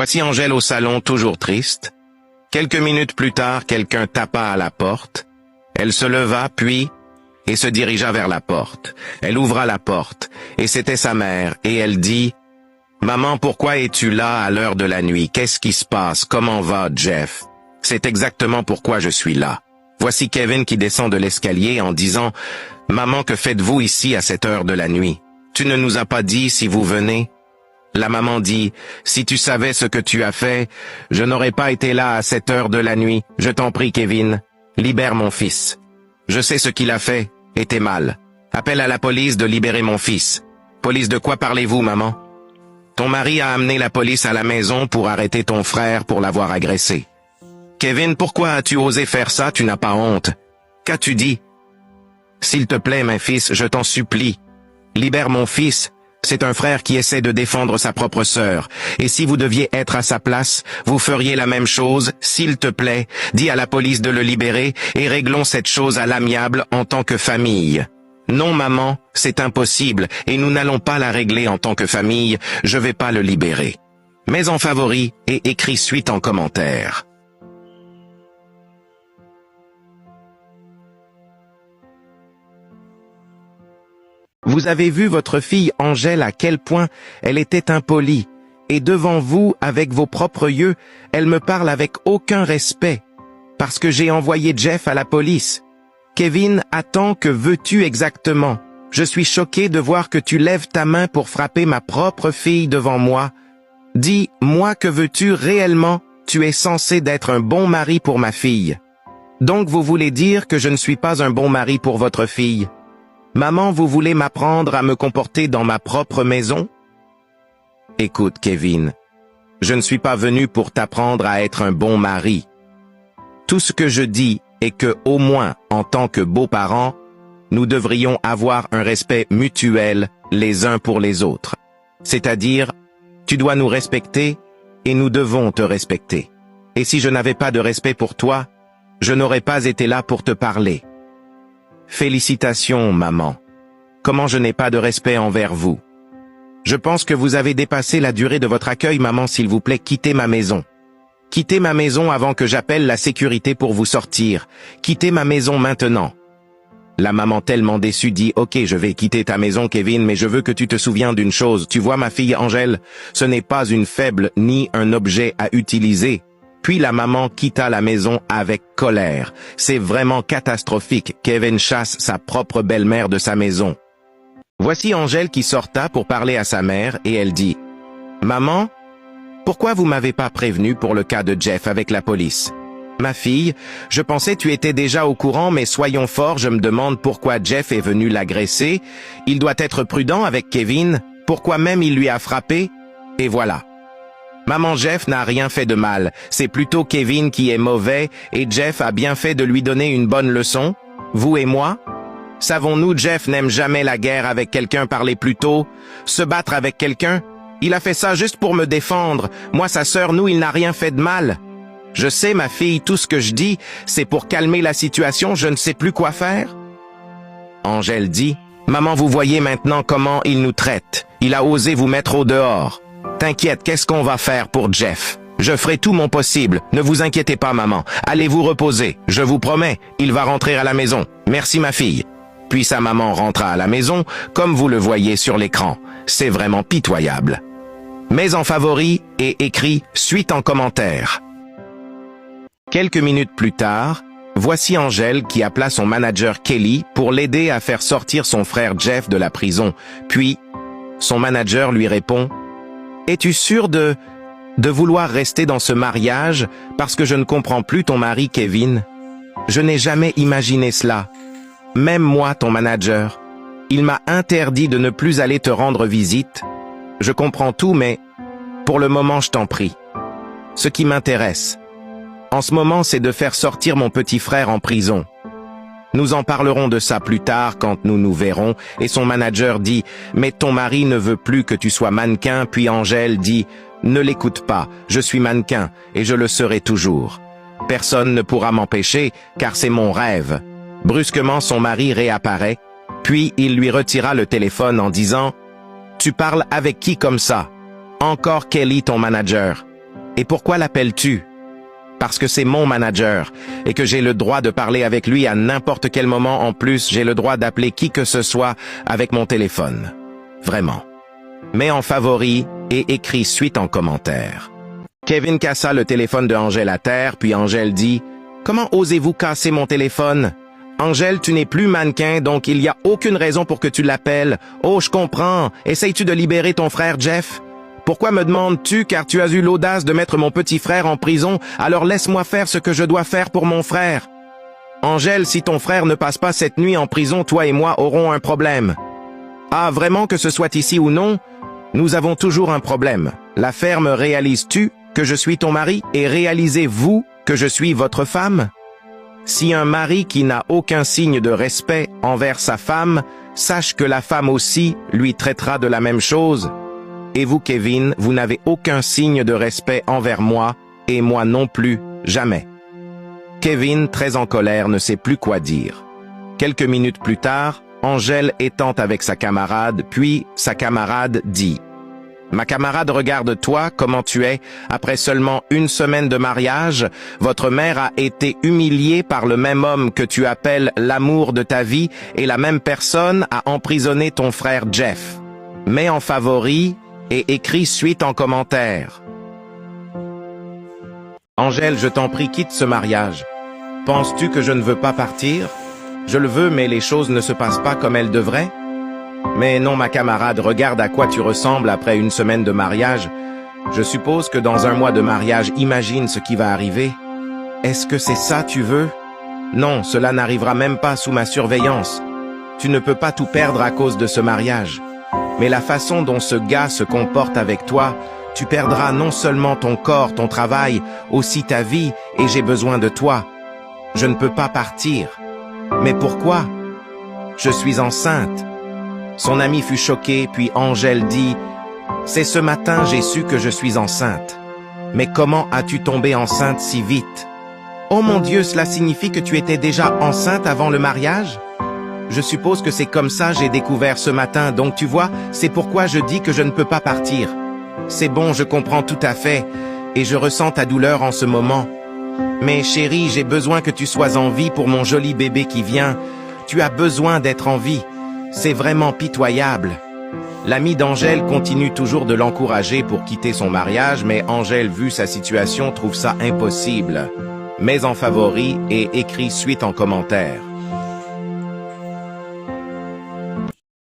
Voici Angèle au salon, toujours triste. Quelques minutes plus tard, quelqu'un tapa à la porte. Elle se leva, puis, et se dirigea vers la porte. Elle ouvra la porte, et c'était sa mère, et elle dit « Maman, pourquoi es-tu là à l'heure de la nuit? Qu'est-ce qui se passe? Comment va, Jeff? C'est exactement pourquoi je suis là. » Voici Kevin qui descend de l'escalier en disant « Maman, que faites-vous ici à cette heure de la nuit? Tu ne nous as pas dit si vous venez? » La maman dit « Si tu savais ce que tu as fait, je n'aurais pas été là à cette heure de la nuit. Je t'en prie, Kevin, libère mon fils. Je sais ce qu'il a fait, et t'es mal. Appelle à la police de libérer mon fils. » « Police de quoi parlez-vous, maman? »« Ton mari a amené la police à la maison pour arrêter ton frère pour l'avoir agressé. »« Kevin, pourquoi as-tu osé faire ça? Tu n'as pas honte. Qu'as-tu dit? »« S'il te plaît, mon fils, je t'en supplie. Libère mon fils. C'est un frère qui essaie de défendre sa propre sœur. Et si vous deviez être à sa place, vous feriez la même chose. S'il te plaît, dis à la police de le libérer et réglons cette chose à l'amiable en tant que famille. » « Non, maman, c'est impossible, et nous n'allons pas la régler en tant que famille, je vais pas le libérer. » Mets en favori et écris suite en commentaire. Vous avez vu votre fille Angèle à quel point elle était impolie, et devant vous, avec vos propres yeux, elle me parle avec aucun respect, parce que j'ai envoyé Jeff à la police. Kevin, attends, que veux-tu exactement? Je suis choqué de voir que tu lèves ta main pour frapper ma propre fille devant moi. Dis-moi, que veux-tu réellement? Tu es censé d'être un bon mari pour ma fille. Donc vous voulez dire que je ne suis pas un bon mari pour votre fille? Maman, vous voulez m'apprendre à me comporter dans ma propre maison? Écoute, Kevin, je ne suis pas venu pour t'apprendre à être un bon mari. Tout ce que je dis est que, au moins, en tant que beaux-parents, nous devrions avoir un respect mutuel les uns pour les autres. C'est-à-dire, tu dois nous respecter et nous devons te respecter. Et si je n'avais pas de respect pour toi, je n'aurais pas été là pour te parler. Félicitations, maman. Comment je n'ai pas de respect envers vous? Je pense que vous avez dépassé la durée de votre accueil, maman, s'il vous plaît, quittez ma maison. Quittez ma maison avant que j'appelle la sécurité pour vous sortir. Quittez ma maison maintenant. La maman tellement déçue dit « Ok, je vais quitter ta maison, Kevin, mais je veux que tu te souviens d'une chose. Tu vois ma fille Angèle, ce n'est pas une faible ni un objet à utiliser. » Puis la maman quitta la maison avec colère. C'est vraiment catastrophique. Kevin chasse sa propre belle-mère de sa maison. Voici Angèle qui sorta pour parler à sa mère et elle dit « Maman, pourquoi vous m'avez pas prévenu pour le cas de Jeff avec la police? Ma fille, je pensais tu étais déjà au courant, mais soyons forts, je me demande pourquoi Jeff est venu l'agresser. Il doit être prudent avec Kevin. Pourquoi même il lui a frappé? Et voilà. Maman, Jeff n'a rien fait de mal. C'est plutôt Kevin qui est mauvais et Jeff a bien fait de lui donner une bonne leçon. Vous et moi? Savons-nous, Jeff n'aime jamais la guerre avec quelqu'un, parler plus tôt, se battre avec quelqu'un? Il a fait ça juste pour me défendre. Moi, sa sœur, nous, il n'a rien fait de mal. Je sais, ma fille, tout ce que je dis, c'est pour calmer la situation, je ne sais plus quoi faire. Angèle dit, « Maman, vous voyez maintenant comment il nous traite. Il a osé vous mettre au dehors. T'inquiète, qu'est-ce qu'on va faire pour Jeff? Je ferai tout mon possible. Ne vous inquiétez pas, maman. Allez vous reposer. Je vous promets, il va rentrer à la maison. Merci, ma fille. » Puis sa maman rentra à la maison, comme vous le voyez sur l'écran. C'est vraiment pitoyable. Mets en favori et écris suite en commentaire. Quelques minutes plus tard, voici Angèle qui appela son manager Kelly pour l'aider à faire sortir son frère Jeff de la prison. Puis, son manager lui répond « Es-tu sûr de vouloir rester dans ce mariage parce que je ne comprends plus ton mari Kevin? Je n'ai jamais imaginé cela. Même moi, ton manager. Il m'a interdit de ne plus aller te rendre visite. Je comprends tout, mais pour le moment, je t'en prie. Ce qui m'intéresse, en ce moment, c'est de faire sortir mon petit frère en prison. Nous en parlerons de ça plus tard quand nous nous verrons. » Et son manager dit « Mais ton mari ne veut plus que tu sois mannequin. » Puis Angèle dit « Ne l'écoute pas, je suis mannequin et je le serai toujours. Personne ne pourra m'empêcher car c'est mon rêve. » Brusquement, son mari réapparaît, puis il lui retira le téléphone en disant « Tu parles avec qui comme ça? Encore Kelly, ton manager. Et pourquoi l'appelles-tu? Parce que c'est mon manager et que j'ai le droit de parler avec lui à n'importe quel moment. En plus, j'ai le droit d'appeler qui que ce soit avec mon téléphone. Vraiment. Mets en favori et écris suite en commentaire. Kevin cassa le téléphone de Angèle à terre, puis Angèle dit « Comment osez-vous casser mon téléphone? Angèle, tu n'es plus mannequin, donc il n'y a aucune raison pour que tu l'appelles. Oh, je comprends. Essayes-tu de libérer ton frère Jeff? Pourquoi me demandes-tu, car tu as eu l'audace de mettre mon petit frère en prison, alors laisse-moi faire ce que je dois faire pour mon frère. Angèle, si ton frère ne passe pas cette nuit en prison, toi et moi aurons un problème. Ah, vraiment que ce soit ici ou non, nous avons toujours un problème. La ferme, réalises-tu que je suis ton mari et réalisez-vous que je suis votre femme? Si un mari qui n'a aucun signe de respect envers sa femme, sache que la femme aussi lui traitera de la même chose. Et vous, Kevin, vous n'avez aucun signe de respect envers moi, et moi non plus, jamais. Kevin, très en colère, ne sait plus quoi dire. Quelques minutes plus tard, Angèle étant avec sa camarade, puis sa camarade dit « Ma camarade, regarde-toi, comment tu es. Après seulement 1 semaine de mariage, votre mère a été humiliée par le même homme que tu appelles l'amour de ta vie, et la même personne a emprisonné ton frère Jeff. Mets en favori et écris suite en commentaire. Angèle, je t'en prie, quitte ce mariage. Penses-tu que je ne veux pas partir? Je le veux, mais les choses ne se passent pas comme elles devraient. Mais non, ma camarade, regarde à quoi tu ressembles après 1 semaine de mariage. Je suppose que dans 1 mois de mariage, imagine ce qui va arriver. Est-ce que c'est ça tu veux? Non, cela n'arrivera même pas sous ma surveillance. Tu ne peux pas tout perdre à cause de ce mariage. Mais la façon dont ce gars se comporte avec toi, tu perdras non seulement ton corps, ton travail, aussi ta vie, et j'ai besoin de toi. Je ne peux pas partir. Mais pourquoi? Je suis enceinte. Son ami fut choqué, puis Angèle dit « C'est ce matin j'ai su que je suis enceinte. Mais comment as-tu tombé enceinte si vite? Oh mon Dieu, cela signifie que tu étais déjà enceinte avant le mariage? Je suppose que c'est comme ça j'ai découvert ce matin, donc tu vois, c'est pourquoi je dis que je ne peux pas partir. C'est bon, je comprends tout à fait, et je ressens ta douleur en ce moment. Mais chérie, j'ai besoin que tu sois en vie pour mon joli bébé qui vient. Tu as besoin d'être en vie. C'est vraiment pitoyable. » L'ami d'Angèle continue toujours de l'encourager pour quitter son mariage, mais Angèle, vu sa situation, trouve ça impossible. Mets en favori et écris suite en commentaire.